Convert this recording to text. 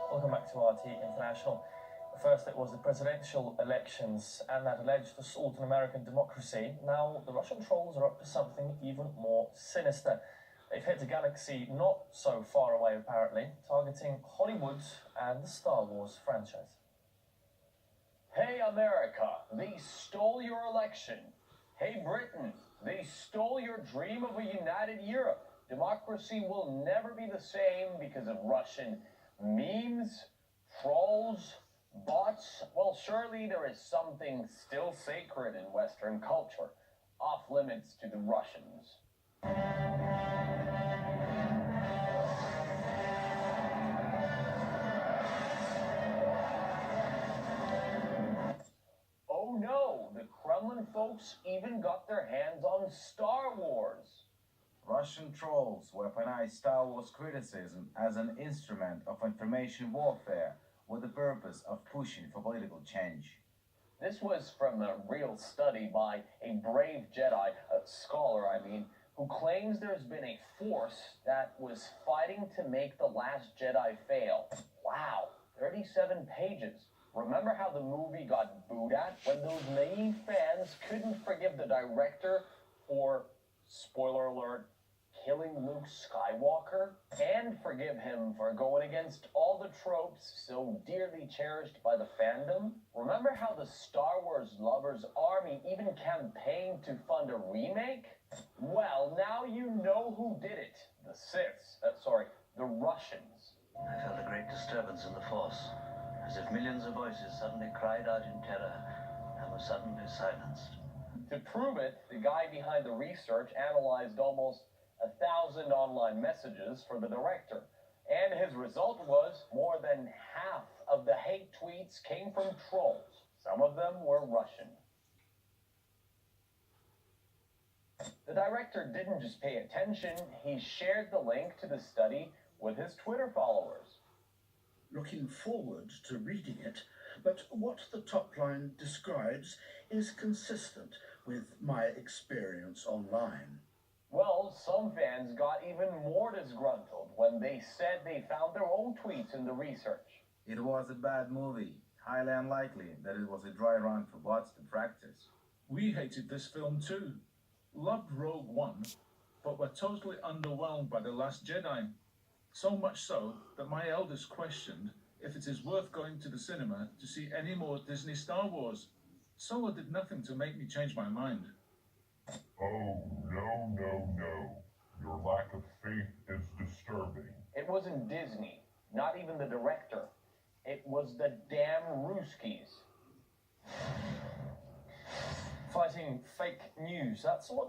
Welcome back to RT International. First, it was the presidential elections and that alleged assault on American democracy. Now, the Russian trolls are up to something even more sinister. They've hit a galaxy not so far away, apparently, targeting Hollywood and the Star Wars franchise. Hey, America, they stole your election. Hey, Britain, they stole your dream of a united Europe. Democracy will never be the same because of Russian memes, trolls, bots. Well, surely there is something still sacred in Western culture, off limits to the Russians. Oh no, the Kremlin folks even got their hands on Star Wars. Russian trolls weaponize Star Wars criticism as an instrument of information warfare with the purpose of pushing for political change. This was from a real study by a brave Jedi, a scholar, who claims there's been a force that was fighting to make The Last Jedi fail. Wow, 37 pages. Remember how the movie got booed at when those naive fans couldn't forgive the director for, spoiler alert, killing Luke Skywalker, and forgive him for going against all the tropes so dearly cherished by the fandom? Remember how the Star Wars lovers army even campaigned to fund a remake? Well, now you know who did it. The Siths. The Russians. I felt a great disturbance in the Force, as if millions of voices suddenly cried out in terror and were suddenly silenced. To prove it, the guy behind the research analyzed almost 1,000 online messages for the director, and his result was more than half of the hate tweets came from trolls. Some of them were Russian. The director didn't just pay attention, he shared the link to the study with his Twitter followers. Looking forward to reading it, but what the top line describes is consistent with my experience online. Well, some fans got even more disgruntled when they said they found their own tweets in the research. It was a bad movie, highly unlikely that it was a dry run for bots to practice. We hated this film too. Loved Rogue One, but were totally underwhelmed by The Last Jedi. So much so that my eldest questioned if it is worth going to the cinema to see any more Disney Star Wars. Solo did nothing to make me change my mind. Oh, no. Your lack of faith is disturbing. It wasn't Disney, not even the director. It was the damn Ruskies. Fighting fake news, that's what